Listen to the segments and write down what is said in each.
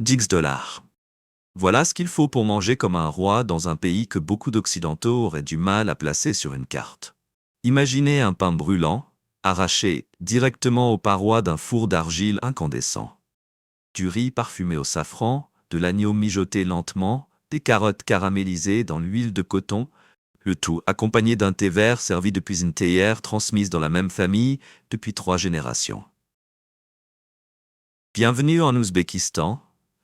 $10. Voilà ce qu'il faut pour manger comme un roi dans un pays que beaucoup d'Occidentaux auraient du mal à placer sur une carte. Imaginez un pain brûlant, arraché directement aux parois d'un four d'argile incandescent. Du riz parfumé au safran, de l'agneau mijoté lentement, des carottes caramélisées dans l'huile de coton, le tout accompagné d'un thé vert servi depuis une théière transmise dans la même famille depuis 3 générations. Bienvenue en Ouzbékistan,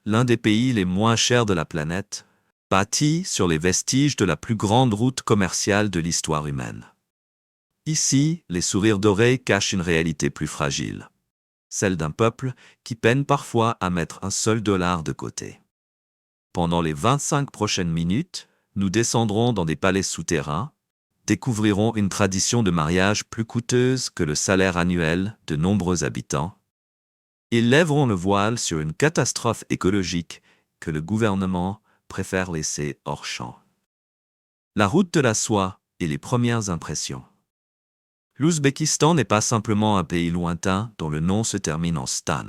l'un des pays les moins chers de la planète, bâti sur les vestiges de la plus grande route commerciale de l'histoire humaine. Ici, les sourires dorés cachent une réalité plus fragile, celle d'un peuple qui peine parfois à mettre un seul dollar de côté. Pendant les 25 prochaines minutes, nous descendrons dans des palais souterrains, découvrirons une tradition de mariage plus coûteuse que le salaire annuel de nombreux habitants, et lèveront le voile sur une catastrophe écologique que le gouvernement préfère laisser hors champ. La route de la soie et les premières impressions. L'Ouzbékistan n'est pas simplement un pays lointain dont le nom se termine en stan.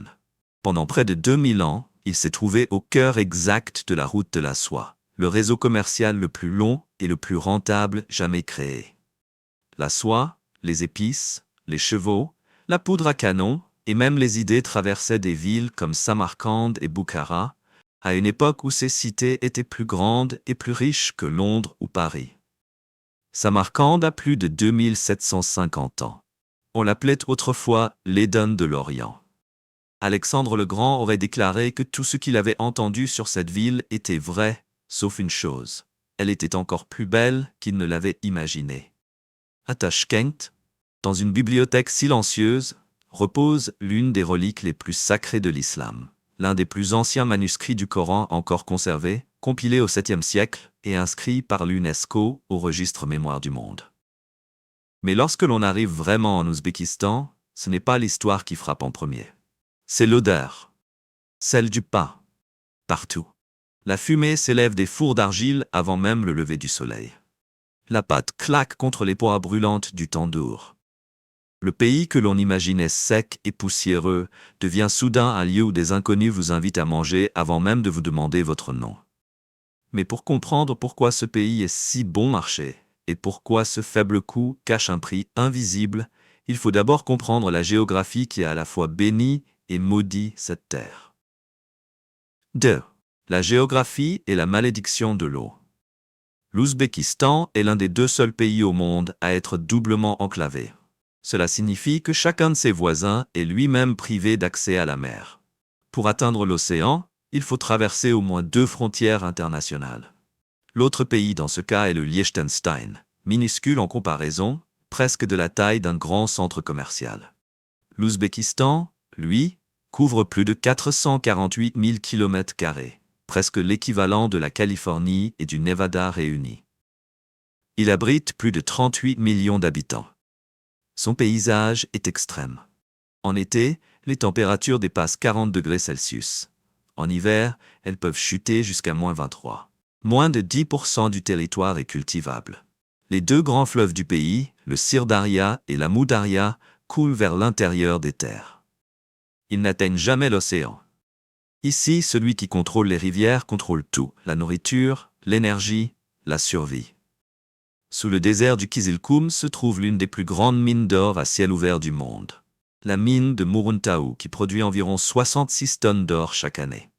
Pendant près de 2000 ans, il s'est trouvé au cœur exact de la route de la soie, le réseau commercial le plus long et le plus rentable jamais créé. La soie, les épices, les chevaux, la poudre à canon et même les idées traversaient des villes comme Samarcande et Bukhara, à une époque où ces cités étaient plus grandes et plus riches que Londres ou Paris. Samarcande a plus de 2750 ans. On l'appelait autrefois l'Éden de l'Orient. Alexandre le Grand aurait déclaré que tout ce qu'il avait entendu sur cette ville était vrai, sauf une chose. Elle était encore plus belle qu'il ne l'avait imaginée. À Tashkent, dans une bibliothèque silencieuse, repose l'une des reliques les plus sacrées de l'islam, l'un des plus anciens manuscrits du Coran encore conservés, compilé au 7e siècle et inscrit par l'UNESCO au registre mémoire du monde. Mais lorsque l'on arrive vraiment en Ouzbékistan, ce n'est pas l'histoire qui frappe en premier. C'est l'odeur, celle du pain, partout. La fumée s'élève des fours d'argile avant même le lever du soleil. La pâte claque contre les poires brûlantes du tandoor. Le pays que l'on imaginait sec et poussiéreux devient soudain un lieu où des inconnus vous invitent à manger avant même de vous demander votre nom. Mais pour comprendre pourquoi ce pays est si bon marché et pourquoi ce faible coût cache un prix invisible, il faut d'abord comprendre la géographie qui a à la fois béni et maudit cette terre. 2. La géographie et la malédiction de l'eau. L'Ouzbékistan est l'un des 2 seuls pays au monde à être doublement enclavé. Cela signifie que chacun de ses voisins est lui-même privé d'accès à la mer. Pour atteindre l'océan, il faut traverser au moins 2 frontières internationales. L'autre pays dans ce cas est le Liechtenstein, minuscule en comparaison, presque de la taille d'un grand centre commercial. L'Ouzbékistan, lui, couvre plus de 448 000 km², presque l'équivalent de la Californie et du Nevada réunis. Il abrite plus de 38 millions d'habitants. Son paysage est extrême. En été, les températures dépassent 40 degrés Celsius. En hiver, elles peuvent chuter jusqu'à -23. Moins de 10% du territoire est cultivable. Les 2 grands fleuves du pays, le Sirdarya et la Moudarya, coulent vers l'intérieur des terres. Ils n'atteignent jamais l'océan. Ici, celui qui contrôle les rivières contrôle tout, la nourriture, l'énergie, la survie. Sous le désert du Kizilkoum se trouve l'une des plus grandes mines d'or à ciel ouvert du monde. La mine de Muruntau qui produit environ 66 tonnes d'or chaque année.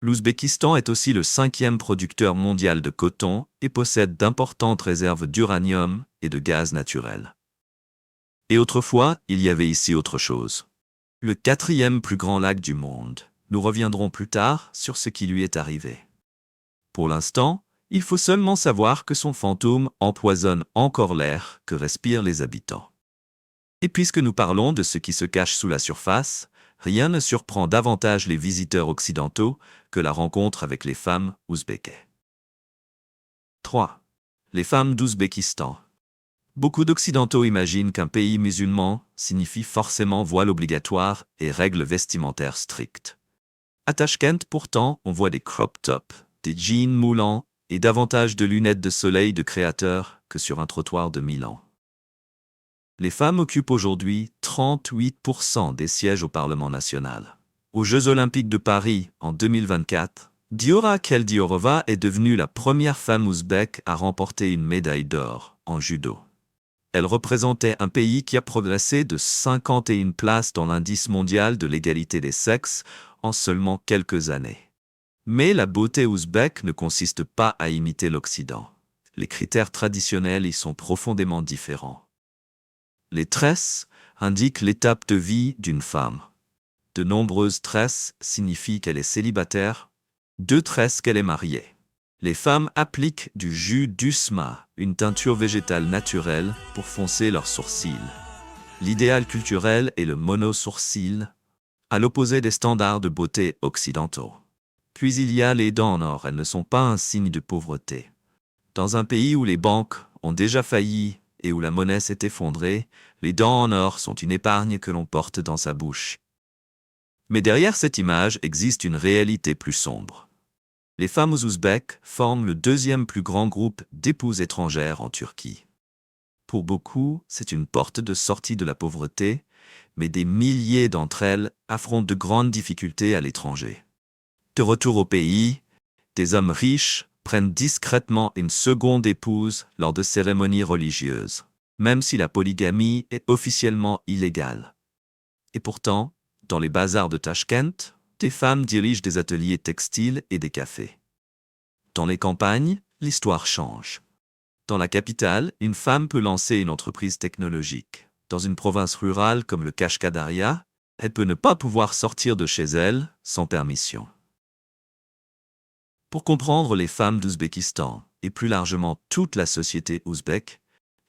L'Ouzbékistan est aussi le 5e producteur mondial de coton et possède d'importantes réserves d'uranium et de gaz naturel. Et autrefois, il y avait ici autre chose. Le 4e plus grand lac du monde. Nous reviendrons plus tard sur ce qui lui est arrivé. Pour l'instant, il faut seulement savoir que son fantôme empoisonne encore l'air que respirent les habitants. Et puisque nous parlons de ce qui se cache sous la surface, rien ne surprend davantage les visiteurs occidentaux que la rencontre avec les femmes ouzbékes. 3. Les femmes d'Ouzbékistan. Beaucoup d'occidentaux imaginent qu'un pays musulman signifie forcément voile obligatoire et règles vestimentaires strictes. À Tashkent, pourtant, on voit des crop tops, des jeans moulants et davantage de lunettes de soleil de créateurs que sur un trottoir de Milan. Les femmes occupent aujourd'hui 38% des sièges au Parlement national. Aux Jeux Olympiques de Paris en 2024, Diora Keldiorova est devenue la première femme ouzbèque à remporter une médaille d'or en judo. Elle représentait un pays qui a progressé de 51 places dans l'indice mondial de l'égalité des sexes en seulement quelques années. Mais la beauté ouzbèque ne consiste pas à imiter l'Occident. Les critères traditionnels y sont profondément différents. Les tresses indiquent l'étape de vie d'une femme. De nombreuses tresses signifient qu'elle est célibataire, 2 tresses qu'elle est mariée. Les femmes appliquent du jus d'usma, une teinture végétale naturelle, pour foncer leurs sourcils. L'idéal culturel est le mono-sourcil, à l'opposé des standards de beauté occidentaux. Puis il y a les dents en or, elles ne sont pas un signe de pauvreté. Dans un pays où les banques ont déjà failli et où la monnaie s'est effondrée, les dents en or sont une épargne que l'on porte dans sa bouche. Mais derrière cette image existe une réalité plus sombre. Les femmes ouzbèques forment le 2e plus grand groupe d'épouses étrangères en Turquie. Pour beaucoup, c'est une porte de sortie de la pauvreté, mais des milliers d'entre elles affrontent de grandes difficultés à l'étranger. De retour au pays, des hommes riches prennent discrètement une seconde épouse lors de cérémonies religieuses, même si la polygamie est officiellement illégale. Et pourtant, dans les bazars de Tachkent, des femmes dirigent des ateliers textiles et des cafés. Dans les campagnes, l'histoire change. Dans la capitale, une femme peut lancer une entreprise technologique. Dans une province rurale comme le Kashkadaria, elle peut ne pas pouvoir sortir de chez elle sans permission. Pour comprendre les femmes d'Ouzbékistan, et plus largement toute la société ouzbèque,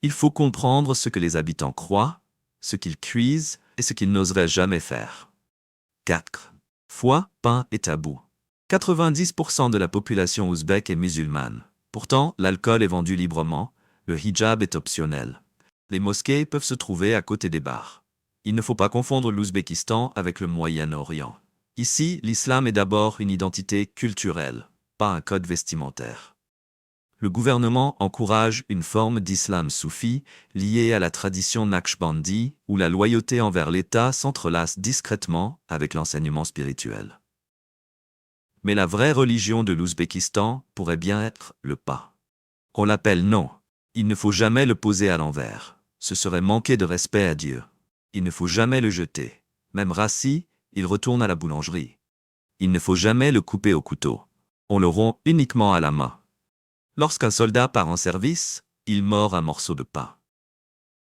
il faut comprendre ce que les habitants croient, ce qu'ils cuisent et ce qu'ils n'oseraient jamais faire. 4. Foi, pain et tabou. 90% de la population ouzbèque est musulmane. Pourtant, l'alcool est vendu librement, le hijab est optionnel. Les mosquées peuvent se trouver à côté des bars. Il ne faut pas confondre l'Ouzbékistan avec le Moyen-Orient. Ici, l'islam est d'abord une identité culturelle, pas un code vestimentaire. Le gouvernement encourage une forme d'islam soufi liée à la tradition naqshbandi où la loyauté envers l'État s'entrelace discrètement avec l'enseignement spirituel. Mais la vraie religion de l'Ouzbékistan pourrait bien être le pas. On l'appelle non. Il ne faut jamais le poser à l'envers. Ce serait manquer de respect à Dieu. Il ne faut jamais le jeter. Même rassis, il retourne à la boulangerie. Il ne faut jamais le couper au couteau. On le rompt uniquement à la main. Lorsqu'un soldat part en service, il mord un morceau de pain.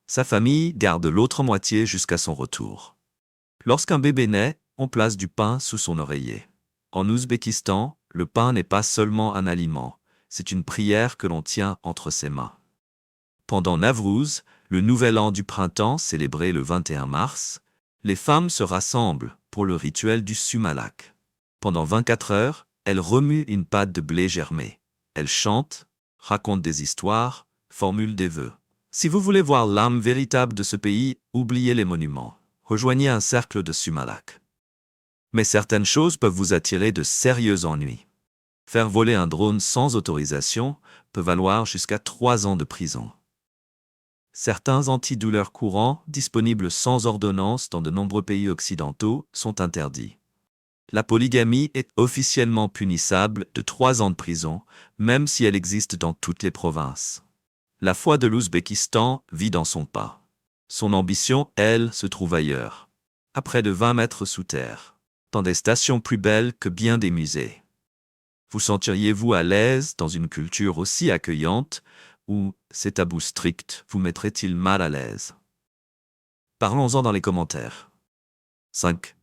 Sa famille garde l'autre moitié jusqu'à son retour. Lorsqu'un bébé naît, on place du pain sous son oreiller. En Ouzbékistan, le pain n'est pas seulement un aliment, c'est une prière que l'on tient entre ses mains. Pendant Navrouz, le nouvel an du printemps célébré le 21 mars, les femmes se rassemblent pour le rituel du sumalak. Pendant 24 heures, elles remuent une pâte de blé germé. Elles chantent, racontent des histoires, formulent des vœux. Si vous voulez voir l'âme véritable de ce pays, oubliez les monuments. Rejoignez un cercle de sumalak. Mais certaines choses peuvent vous attirer de sérieux ennuis. Faire voler un drone sans autorisation peut valoir jusqu'à 3 ans de prison. Certains antidouleurs courants, disponibles sans ordonnance dans de nombreux pays occidentaux, sont interdits. La polygamie est officiellement punissable de 3 ans de prison, même si elle existe dans toutes les provinces. La foi de l'Ouzbékistan vit dans son pas. Son ambition, elle, se trouve ailleurs, à près de 20 mètres sous terre, dans des stations plus belles que bien des musées. Vous sentiriez-vous à l'aise dans une culture aussi accueillante, ou ces tabous stricts vous mettraient-ils mal à l'aise? Parlons-en dans les commentaires. 5.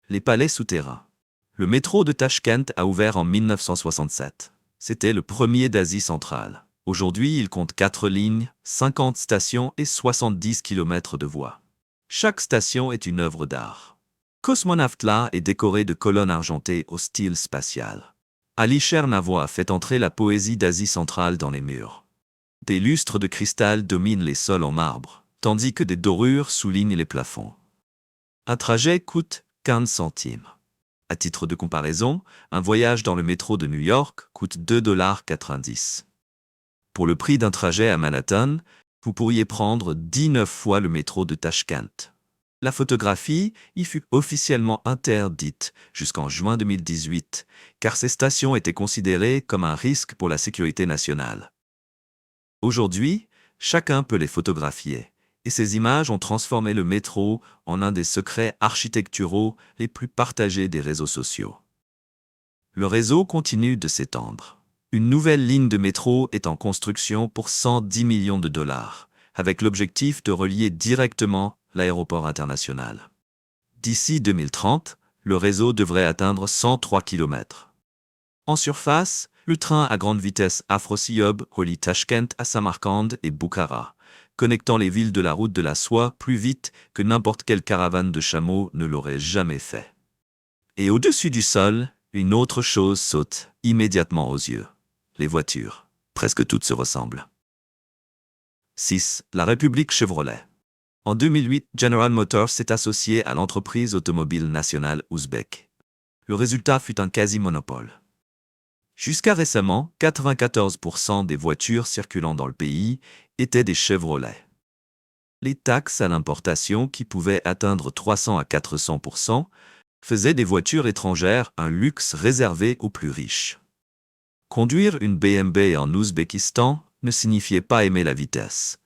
Les palais souterrains. Le métro de Tachkent a ouvert en 1967. C'était le premier d'Asie centrale. Aujourd'hui, il compte 4 lignes, 50 stations et 70 km de voies. Chaque station est une œuvre d'art. Cosmonautla est décoré de colonnes argentées au style spatial. Ali Chernavois fait entrer la poésie d'Asie centrale dans les murs. Des lustres de cristal dominent les sols en marbre, tandis que des dorures soulignent les plafonds. Un trajet coûte 15 centimes. À titre de comparaison, un voyage dans le métro de New York coûte 2,90 $. Pour le prix d'un trajet à Manhattan, vous pourriez prendre 19 fois le métro de Tachkent. La photographie y fut officiellement interdite jusqu'en juin 2018, car ces stations étaient considérées comme un risque pour la sécurité nationale. Aujourd'hui, chacun peut les photographier, et ces images ont transformé le métro en un des secrets architecturaux les plus partagés des réseaux sociaux. Le réseau continue de s'étendre. Une nouvelle ligne de métro est en construction pour 110 millions de dollars, avec l'objectif de relier directement l'aéroport international. D'ici 2030, le réseau devrait atteindre 103 km. En surface, le train à grande vitesse Afrosiyob relie Tashkent à Samarcande et Bukhara, connectant les villes de la route de la soie plus vite que n'importe quelle caravane de chameaux ne l'aurait jamais fait. Et au-dessus du sol, une autre chose saute immédiatement aux yeux. Les voitures. Presque toutes se ressemblent. 6. La République Chevrolet. En 2008, General Motors s'est associé à l'entreprise automobile nationale ouzbek. Le résultat fut un quasi-monopole. Jusqu'à récemment, 94% des voitures circulant dans le pays étaient des Chevrolet. Les taxes à l'importation, qui pouvaient atteindre 300 à 400%, faisaient des voitures étrangères un luxe réservé aux plus riches. Conduire une BMW en Ouzbékistan ne signifiait pas aimer la vitesse.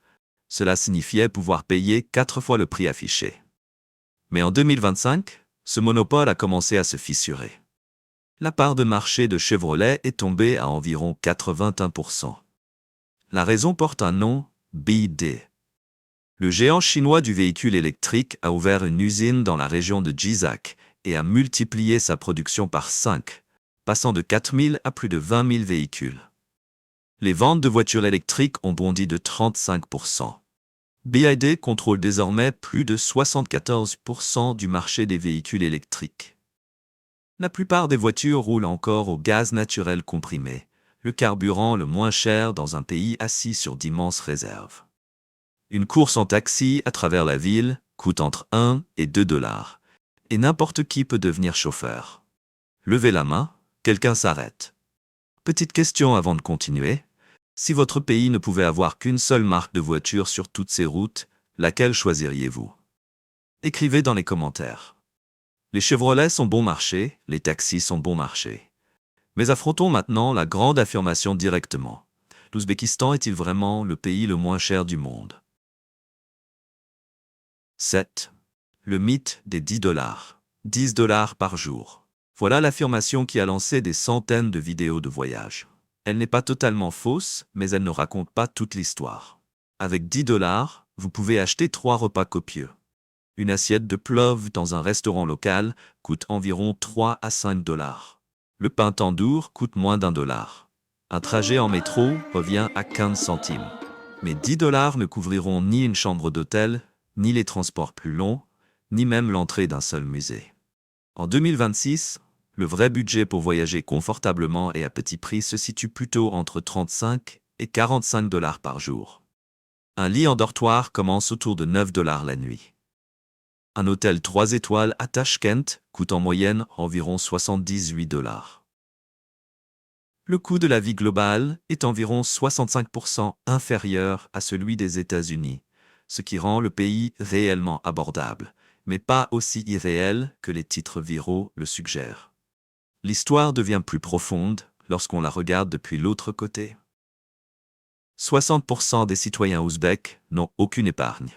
Cela signifiait pouvoir payer 4 fois le prix affiché. Mais en 2025, ce monopole a commencé à se fissurer. La part de marché de Chevrolet est tombée à environ 81%. La raison porte un nom, BYD. Le géant chinois du véhicule électrique a ouvert une usine dans la région de Jizak et a multiplié sa production par 5, passant de 4 000 à plus de 20 000 véhicules. Les ventes de voitures électriques ont bondi de 35%. BYD contrôle désormais plus de 74% du marché des véhicules électriques. La plupart des voitures roulent encore au gaz naturel comprimé, le carburant le moins cher dans un pays assis sur d'immenses réserves. Une course en taxi à travers la ville coûte entre 1 et 2 dollars, et n'importe qui peut devenir chauffeur. Levez la main, quelqu'un s'arrête. Petite question avant de continuer. Si votre pays ne pouvait avoir qu'une seule marque de voiture sur toutes ses routes, laquelle choisiriez-vous? Écrivez dans les commentaires. Les Chevrolet sont bon marché, les taxis sont bon marché. Mais affrontons maintenant la grande affirmation directement. L'Ouzbékistan est-il vraiment le pays le moins cher du monde? 7. Le mythe des 10 dollars. 10 dollars par jour. Voilà l'affirmation qui a lancé des centaines de vidéos de voyage. Elle n'est pas totalement fausse, mais elle ne raconte pas toute l'histoire. Avec 10 dollars, vous pouvez acheter 3 repas copieux. Une assiette de plov dans un restaurant local coûte environ 3 à 5 dollars. Le pain tandoor coûte moins d'1 dollar. Un trajet en métro revient à 15 centimes. Mais 10 dollars ne couvriront ni une chambre d'hôtel, ni les transports plus longs, ni même l'entrée d'un seul musée. En 2026, le vrai budget pour voyager confortablement et à petit prix se situe plutôt entre 35 et 45 dollars par jour. Un lit en dortoir commence autour de 9 dollars la nuit. Un hôtel 3 étoiles à Tashkent coûte en moyenne environ 78 dollars. Le coût de la vie globale est environ 65% inférieur à celui des États-Unis, ce qui rend le pays réellement abordable, mais pas aussi irréel que les titres viraux le suggèrent. L'histoire devient plus profonde lorsqu'on la regarde depuis l'autre côté. 60% des citoyens ouzbeks n'ont aucune épargne.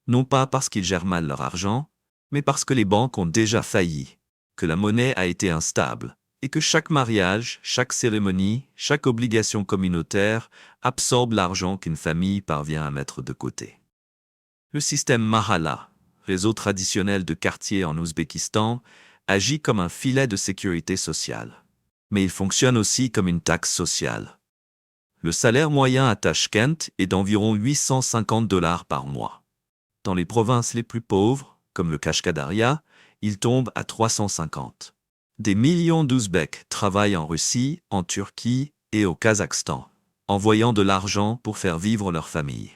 Non pas parce qu'ils gèrent mal leur argent, mais parce que les banques ont déjà failli, que la monnaie a été instable, et que chaque mariage, chaque cérémonie, chaque obligation communautaire absorbe l'argent qu'une famille parvient à mettre de côté. Le système Mahalla, réseau traditionnel de quartiers en Ouzbékistan, agit comme un filet de sécurité sociale. Mais il fonctionne aussi comme une taxe sociale. Le salaire moyen à Tashkent est d'environ 850 dollars par mois. Dans les provinces les plus pauvres, comme le Kashkadaria, il tombe à 350. Des millions d'Ouzbeks travaillent en Russie, en Turquie et au Kazakhstan, envoyant de l'argent pour faire vivre leur famille.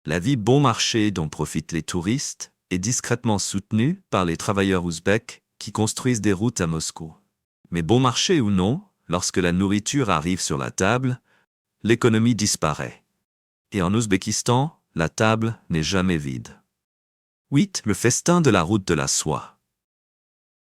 La vie bon marché dont profitent les touristes est discrètement soutenue par les travailleurs ouzbeks qui construisent des routes à Moscou. Mais bon marché ou non, lorsque la nourriture arrive sur la table, l'économie disparaît. Et en Ouzbékistan, la table n'est jamais vide. 8. Le festin de la route de la soie.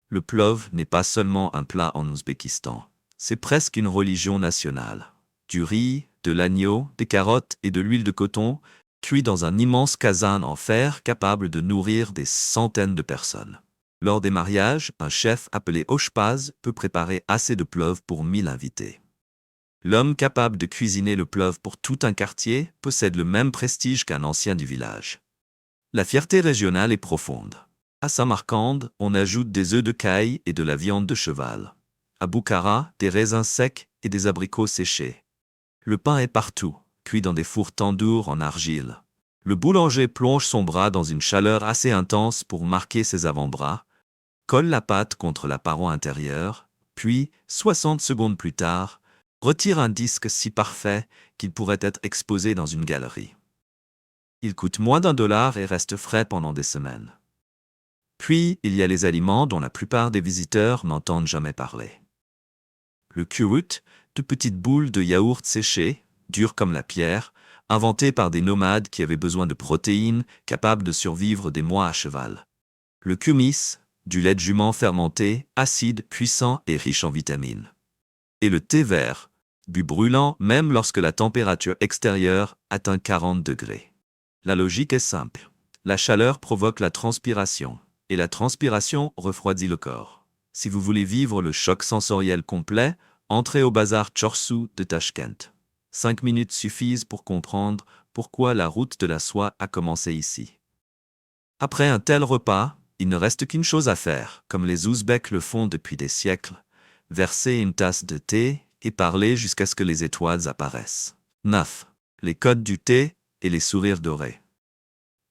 Le plov n'est pas seulement un plat en Ouzbékistan, c'est presque une religion nationale. Du riz, de l'agneau, des carottes et de l'huile de coton, cuits dans un immense kazan en fer capable de nourrir des centaines de personnes. Lors des mariages, un chef appelé oshpaz peut préparer assez de plov pour 1000 invités. L'homme capable de cuisiner le plov pour tout un quartier possède le même prestige qu'un ancien du village. La fierté régionale est profonde. À Samarcande, on ajoute des œufs de caille et de la viande de cheval. À Bukhara, des raisins secs et des abricots séchés. Le pain est partout, cuit dans des fours tandoor en argile. Le boulanger plonge son bras dans une chaleur assez intense pour marquer ses avant-bras, colle la pâte contre la paroi intérieure, puis, 60 secondes plus tard, retire un disque si parfait qu'il pourrait être exposé dans une galerie. Il coûte moins $1 et reste frais pendant des semaines. Puis, il y a les aliments dont la plupart des visiteurs n'entendent jamais parler. Le kurut, de petites boules de yaourt séchées, dures comme la pierre, inventées par des nomades qui avaient besoin de protéines capables de survivre des mois à cheval. Le kumis, du lait de jument fermenté, acide, puissant et riche en vitamines. Et le thé vert, bu brûlant même lorsque la température extérieure atteint 40 degrés. La logique est simple. La chaleur provoque la transpiration, et la transpiration refroidit le corps. Si vous voulez vivre le choc sensoriel complet, entrez au bazar Chorsu de Tashkent. 5 minutes suffisent pour comprendre pourquoi la route de la soie a commencé ici. Après un tel repas, il ne reste qu'une chose à faire, comme les Ouzbeks le font depuis des siècles, verser une tasse de thé et parler jusqu'à ce que les étoiles apparaissent. 9. Les codes du thé et les sourires dorés.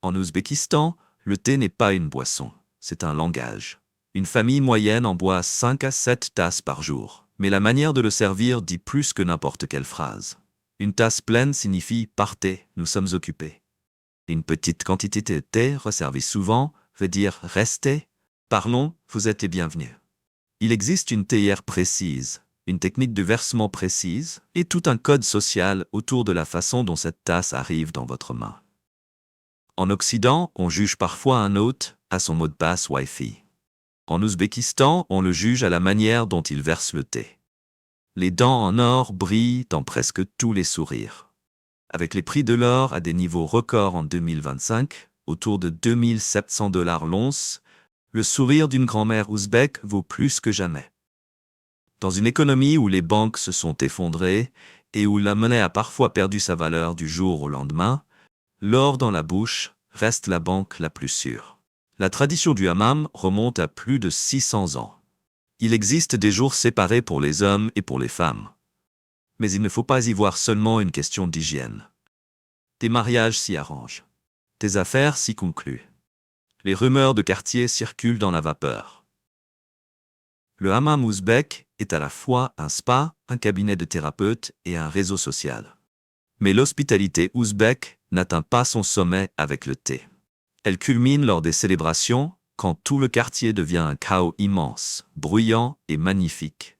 En Ouzbékistan, le thé n'est pas une boisson, c'est un langage. Une famille moyenne en boit 5 à 7 tasses par jour, mais la manière de le servir dit plus que n'importe quelle phrase. Une tasse pleine signifie « partez, nous sommes occupés ». Une petite quantité de thé resservie souvent veut dire « restez, parlons, vous êtes les bienvenus ». Il existe une théière précise, une technique de versement précise et tout un code social autour de la façon dont cette tasse arrive dans votre main. En Occident, on juge parfois un hôte à son mot de passe Wi-Fi. En Ouzbékistan, on le juge à la manière dont il verse le thé. Les dents en or brillent dans presque tous les sourires. Avec les prix de l'or à des niveaux records en 2025, autour de $2700 l'once, le sourire d'une grand-mère ouzbèque vaut plus que jamais. Dans une économie où les banques se sont effondrées et où la monnaie a parfois perdu sa valeur du jour au lendemain, l'or dans la bouche reste la banque la plus sûre. La tradition du hammam remonte à plus de 600 ans. Il existe des jours séparés pour les hommes et pour les femmes. Mais il ne faut pas y voir seulement une question d'hygiène. Des mariages s'y arrangent. Des affaires s'y concluent. Les rumeurs de quartier circulent dans la vapeur. Le hammam ouzbek est à la fois un spa, un cabinet de thérapeute et un réseau social. Mais l'hospitalité ouzbek n'atteint pas son sommet avec le thé. Elle culmine lors des célébrations, quand tout le quartier devient un chaos immense, bruyant et magnifique.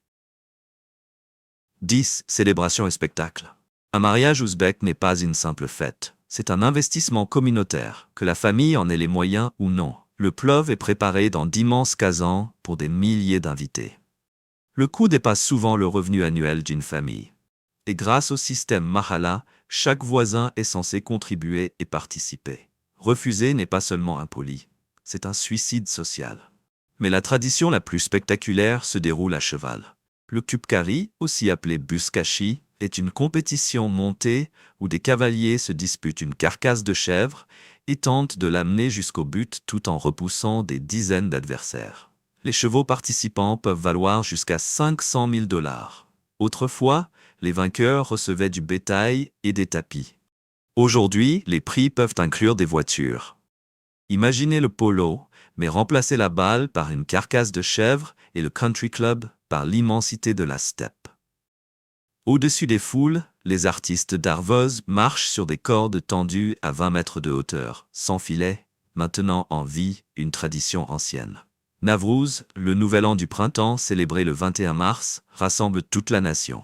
10. Célébration et spectacle. Un mariage ouzbek n'est pas une simple fête. C'est un investissement communautaire, que la famille en ait les moyens ou non. Le plov est préparé dans d'immenses kazans pour des milliers d'invités. Le coût dépasse souvent le revenu annuel d'une famille. Et grâce au système Mahala, chaque voisin est censé contribuer et participer. Refuser n'est pas seulement impoli, c'est un suicide social. Mais la tradition la plus spectaculaire se déroule à cheval. Le Kupkari, aussi appelé Buskashi, est une compétition montée où des cavaliers se disputent une carcasse de chèvre et tentent de l'amener jusqu'au but tout en repoussant des dizaines d'adversaires. Les chevaux participants peuvent valoir jusqu'à $500 000. Autrefois, les vainqueurs recevaient du bétail et des tapis. Aujourd'hui, les prix peuvent inclure des voitures. Imaginez le polo, mais remplacez la balle par une carcasse de chèvre et le country club par l'immensité de la steppe. Au-dessus des foules, les artistes d'Arvoz marchent sur des cordes tendues à 20 mètres de hauteur, sans filet, maintenant en vie, une tradition ancienne. Navrouz, le nouvel an du printemps célébré le 21 mars, rassemble toute la nation.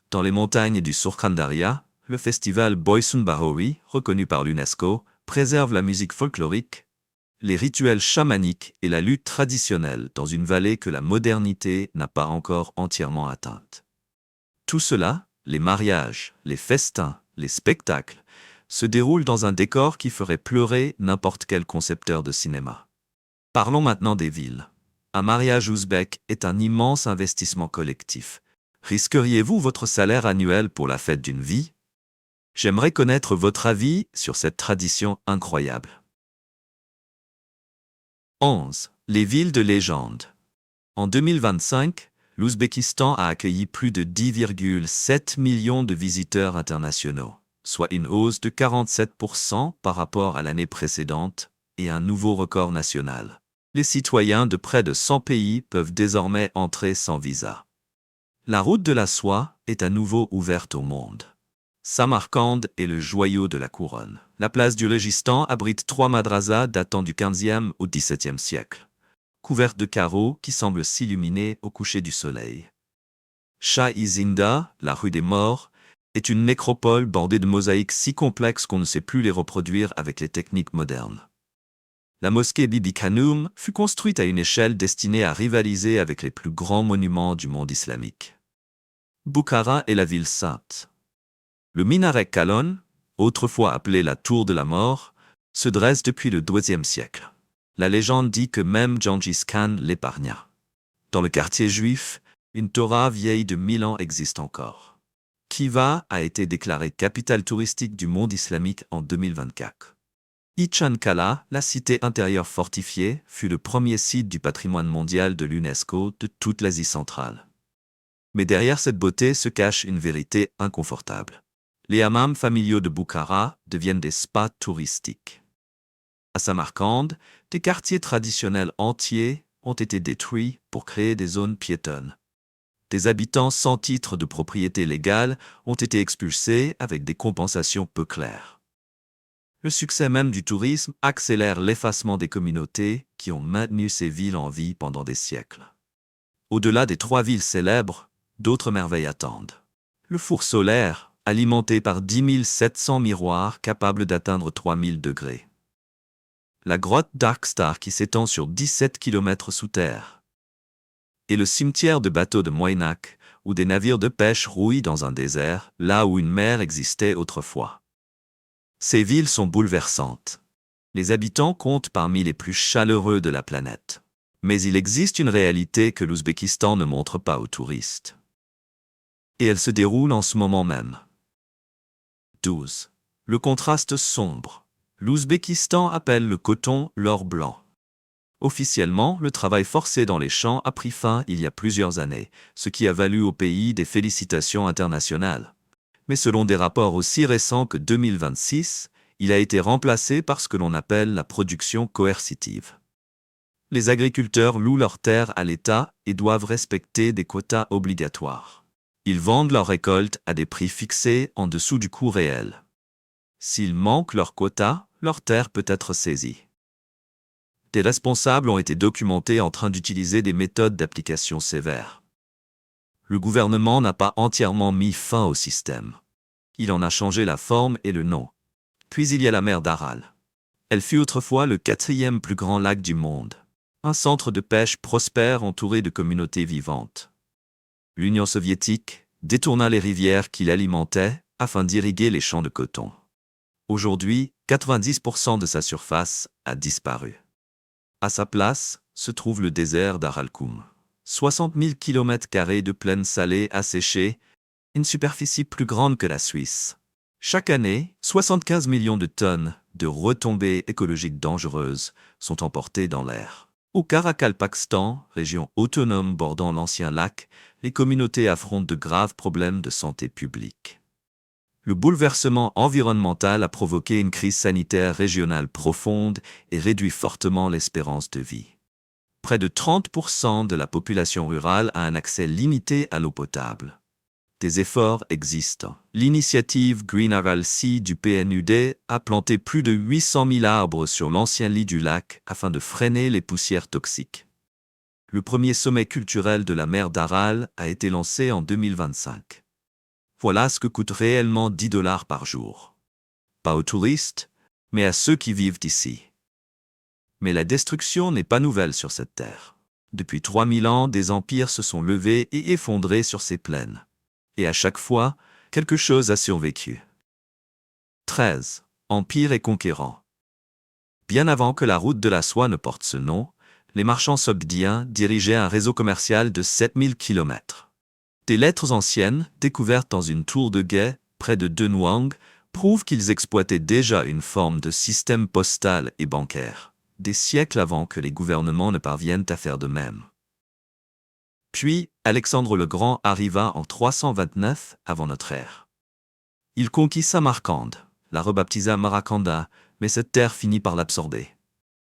Dans les montagnes du Surkhandarya, le festival Boysun Bahori, reconnu par l'UNESCO, préserve la musique folklorique, les rituels chamaniques et la lutte traditionnelle dans une vallée que la modernité n'a pas encore entièrement atteinte. Tout cela, les mariages, les festins, les spectacles, se déroulent dans un décor qui ferait pleurer n'importe quel concepteur de cinéma. Parlons maintenant des villes. Un mariage ouzbek est un immense investissement collectif. Risqueriez-vous votre salaire annuel pour la fête d'une vie? J'aimerais connaître votre avis sur cette tradition incroyable. 11. Les villes de légende. En 2025, l'Ouzbékistan a accueilli plus de 10,7 millions de visiteurs internationaux, soit une hausse de 47% par rapport à l'année précédente et un nouveau record national. Les citoyens de près de 100 pays peuvent désormais entrer sans visa. La route de la soie est à nouveau ouverte au monde. Samarcande est le joyau de la couronne. La place du Légistan abrite 3 madrasas datant du XVe au XVIIe siècle, couvertes de carreaux qui semblent s'illuminer au coucher du soleil. Shah-i-Zinda, la rue des morts, est une nécropole bordée de mosaïques si complexes qu'on ne sait plus les reproduire avec les techniques modernes. La mosquée Bibi Khanoum fut construite à une échelle destinée à rivaliser avec les plus grands monuments du monde islamique. Boukhara est la ville sainte. Le minaret Kalon, autrefois appelé la Tour de la Mort, se dresse depuis le XIIe siècle. La légende dit que même Gengis Khan l'épargna. Dans le quartier juif, une Torah vieille de 1000 ans existe encore. Khiva a été déclarée capitale touristique du monde islamique en 2024. Ichan Kala, la cité intérieure fortifiée, fut le premier site du patrimoine mondial de l'UNESCO de toute l'Asie centrale. Mais derrière cette beauté se cache une vérité inconfortable. Les hammams familiaux de Boukhara deviennent des spas touristiques. À Samarcande, des quartiers traditionnels entiers ont été détruits pour créer des zones piétonnes. Des habitants sans titre de propriété légale ont été expulsés avec des compensations peu claires. Le succès même du tourisme accélère l'effacement des communautés qui ont maintenu ces villes en vie pendant des siècles. Au-delà des 3 villes célèbres, d'autres merveilles attendent. Le four solaire, alimenté par 10 700 miroirs capables d'atteindre 3000 degrés. La grotte Darkstar qui s'étend sur 17 km sous terre. Et le cimetière de bateaux de Moynak, où des navires de pêche rouillent dans un désert, là où une mer existait autrefois. Ces villes sont bouleversantes. Les habitants comptent parmi les plus chaleureux de la planète. Mais il existe une réalité que l'Ouzbékistan ne montre pas aux touristes. Et elle se déroule en ce moment même. 12. Le contraste sombre. L'Ouzbékistan appelle le coton l'or blanc. Officiellement, le travail forcé dans les champs a pris fin il y a plusieurs années, ce qui a valu au pays des félicitations internationales. Mais selon des rapports aussi récents que 2026, il a été remplacé par ce que l'on appelle la production coercitive. Les agriculteurs louent leurs terres à l'État et doivent respecter des quotas obligatoires. Ils vendent leurs récoltes à des prix fixés en dessous du coût réel. S'ils manquent leur quota, leur terre peut être saisie. Des responsables ont été documentés en train d'utiliser des méthodes d'application sévères. Le gouvernement n'a pas entièrement mis fin au système. Il en a changé la forme et le nom. Puis il y a la mer d'Aral. Elle fut autrefois le 4e plus grand lac du monde. Un centre de pêche prospère entouré de communautés vivantes. L'Union soviétique détourna les rivières qui l'alimentaient afin d'irriguer les champs de coton. Aujourd'hui, 90% de sa surface a disparu. À sa place se trouve le désert d'Aralkoum. 60 000 km² de plaine salée asséchée, une superficie plus grande que la Suisse. Chaque année, 75 millions de tonnes de retombées écologiques dangereuses sont emportées dans l'air. Au Karakalpakstan, région autonome bordant l'ancien lac, les communautés affrontent de graves problèmes de santé publique. Le bouleversement environnemental a provoqué une crise sanitaire régionale profonde et réduit fortement l'espérance de vie. Près de 30% de la population rurale a un accès limité à l'eau potable. Des efforts existent. L'initiative Green Aral Sea du PNUD a planté plus de 800 000 arbres sur l'ancien lit du lac afin de freiner les poussières toxiques. Le premier sommet culturel de la mer d'Aral a été lancé en 2025. Voilà ce que coûte réellement 10 $ par jour. Pas aux touristes, mais à ceux qui vivent ici. Mais la destruction n'est pas nouvelle sur cette terre. Depuis 3000 ans, des empires se sont levés et effondrés sur ces plaines. Et à chaque fois, quelque chose a survécu. 13. Empire et conquérants. Bien avant que la route de la soie ne porte ce nom, les marchands sogdiens dirigeaient un réseau commercial de 7000 km. Des lettres anciennes, découvertes dans une tour de guet près de Dunhuang, prouvent qu'ils exploitaient déjà une forme de système postal et bancaire, des siècles avant que les gouvernements ne parviennent à faire de même. Puis, Alexandre le Grand arriva en 329 avant notre ère. Il conquit Samarcande, la rebaptisa Marakanda, mais cette terre finit par l'absorber.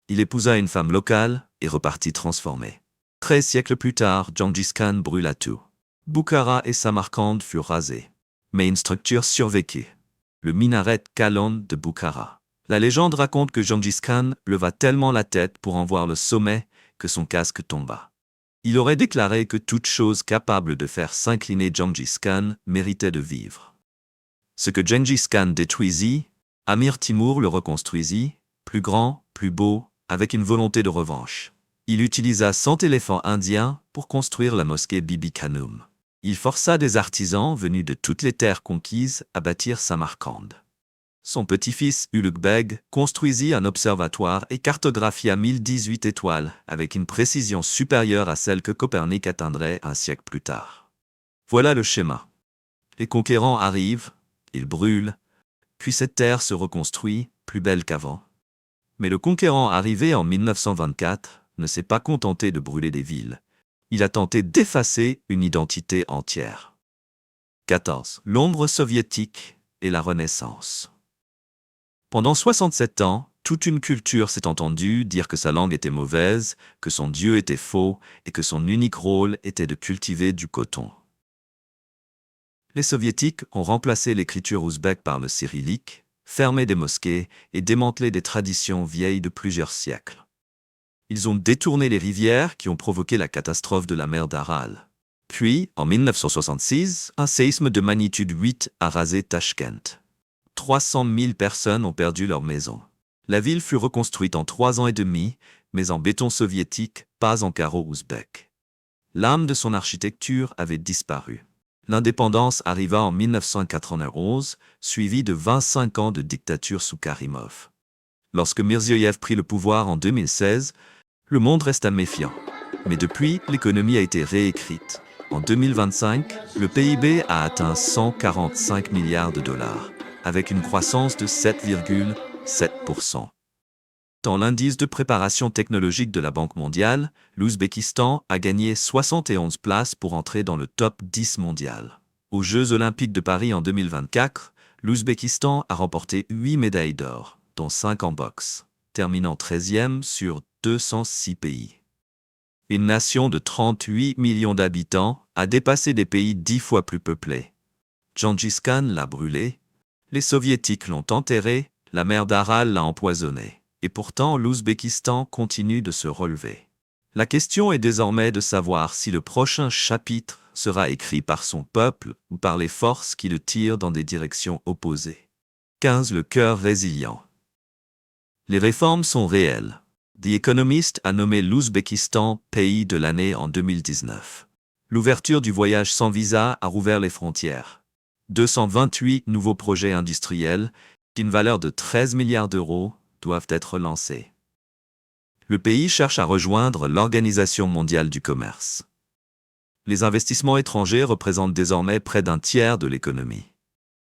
Il épousa une femme locale et repartit transformé. 13 siècles plus tard, Gengis Khan brûla tout. Bukhara et Samarcande furent rasés. Mais une structure survécut. Le minaret Kalon de Bukhara. La légende raconte que Gengis Khan leva tellement la tête pour en voir le sommet que son casque tomba. Il aurait déclaré que toute chose capable de faire s'incliner Gengis Khan méritait de vivre. Ce que Gengis Khan détruisit, Amir Timur le reconstruisit, plus grand, plus beau, avec une volonté de revanche. Il utilisa 100 éléphants indiens pour construire la mosquée Bibi Khanum. Il força des artisans venus de toutes les terres conquises à bâtir Samarcande. Son petit-fils Ulugh Beg construisit un observatoire et cartographia 1018 étoiles avec une précision supérieure à celle que Copernic atteindrait un siècle plus tard. Voilà le schéma. Les conquérants arrivent, ils brûlent, puis cette terre se reconstruit, plus belle qu'avant. Mais le conquérant arrivé en 1924 ne s'est pas contenté de brûler des villes. Il a tenté d'effacer une identité entière. 14. L'ombre soviétique et la Renaissance. Pendant 67 ans, toute une culture s'est entendue dire que sa langue était mauvaise, que son dieu était faux et que son unique rôle était de cultiver du coton. Les soviétiques ont remplacé l'écriture ouzbèque par le cyrillique, fermé des mosquées et démantelé des traditions vieilles de plusieurs siècles. Ils ont détourné les rivières qui ont provoqué la catastrophe de la mer d'Aral. Puis, en 1966, un séisme de magnitude 8 a rasé Tachkent. 300 000 personnes ont perdu leur maison. La ville fut reconstruite en 3 ans et demi, mais en béton soviétique, pas en carreau ouzbek. L'âme de son architecture avait disparu. L'indépendance arriva en 1991, suivie de 25 ans de dictature sous Karimov. Lorsque Mirziyoyev prit le pouvoir en 2016, le monde resta méfiant. Mais depuis, l'économie a été réécrite. En 2025, le PIB a atteint 145 milliards de dollars, avec une croissance de 7,7%. Dans l'indice de préparation technologique de la Banque mondiale, l'Ouzbékistan a gagné 71 places pour entrer dans le top 10 mondial. Aux Jeux olympiques de Paris en 2024, l'Ouzbékistan a remporté 8 médailles d'or, dont 5 en boxe, terminant 13e sur 206 pays. Une nation de 38 millions d'habitants a dépassé des pays 10 fois plus peuplés. Gengis Khan l'a brûlé, les soviétiques l'ont enterré, la mer d'Aral l'a empoisonné. Et pourtant, l'Ouzbékistan continue de se relever. La question est désormais de savoir si le prochain chapitre sera écrit par son peuple ou par les forces qui le tirent dans des directions opposées. 15. Le cœur résilient. Les réformes sont réelles. The Economist a nommé l'Ouzbékistan pays de l'année en 2019. L'ouverture du voyage sans visa a rouvert les frontières. 228 nouveaux projets industriels, d'une valeur de 13 milliards d'euros, doivent être lancés. Le pays cherche à rejoindre l'Organisation mondiale du commerce. Les investissements étrangers représentent désormais près d'un tiers de l'économie.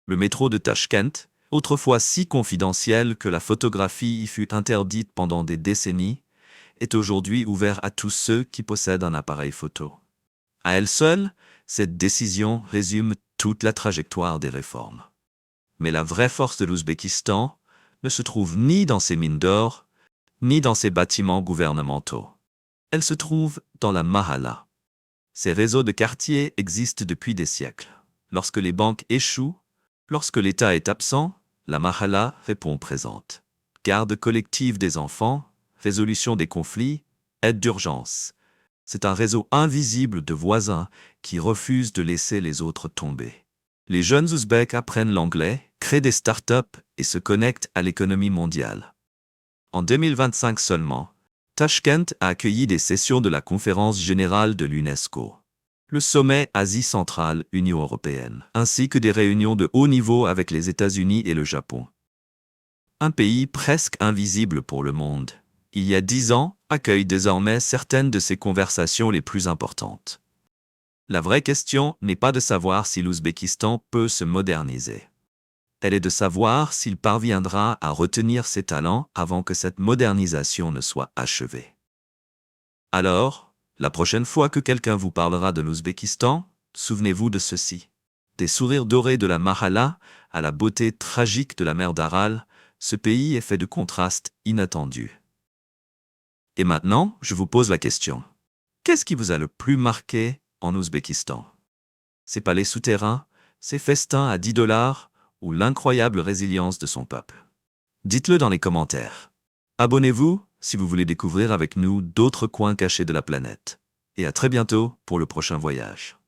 Le métro de Tachkent, autrefois si confidentiel que la photographie y fut interdite pendant des décennies, est aujourd'hui ouvert à tous ceux qui possèdent un appareil photo. À elle seule, cette décision résume toute la trajectoire des réformes. Mais la vraie force de l'Ouzbékistan ne se trouve ni dans ses mines d'or, ni dans ses bâtiments gouvernementaux. Elle se trouve dans la Mahalla. Ces réseaux de quartiers existent depuis des siècles. Lorsque les banques échouent, lorsque l'État est absent, la Mahalla répond présente. Garde collective des enfants, résolution des conflits, aide d'urgence. C'est un réseau invisible de voisins qui refusent de laisser les autres tomber. Les jeunes Ouzbeks apprennent l'anglais, créent des start-up et se connectent à l'économie mondiale. En 2025 seulement, Tashkent a accueilli des sessions de la Conférence générale de l'UNESCO, le sommet Asie centrale, Union européenne, ainsi que des réunions de haut niveau avec les États-Unis et le Japon. Un pays presque invisible pour le monde, il y a 10 ans, accueille désormais certaines de ses conversations les plus importantes. La vraie question n'est pas de savoir si l'Ouzbékistan peut se moderniser. Elle est de savoir s'il parviendra à retenir ses talents avant que cette modernisation ne soit achevée. Alors, la prochaine fois que quelqu'un vous parlera de l'Ouzbékistan, souvenez-vous de ceci. Des sourires dorés de la Mahala à la beauté tragique de la mer d'Aral, ce pays est fait de contrastes inattendus. Et maintenant, je vous pose la question. Qu'est-ce qui vous a le plus marqué en Ouzbékistan? Ces palais souterrains, ces festins à 10 $ ou l'incroyable résilience de son peuple? Dites-le dans les commentaires. Abonnez-vous si vous voulez découvrir avec nous d'autres coins cachés de la planète. Et à très bientôt pour le prochain voyage.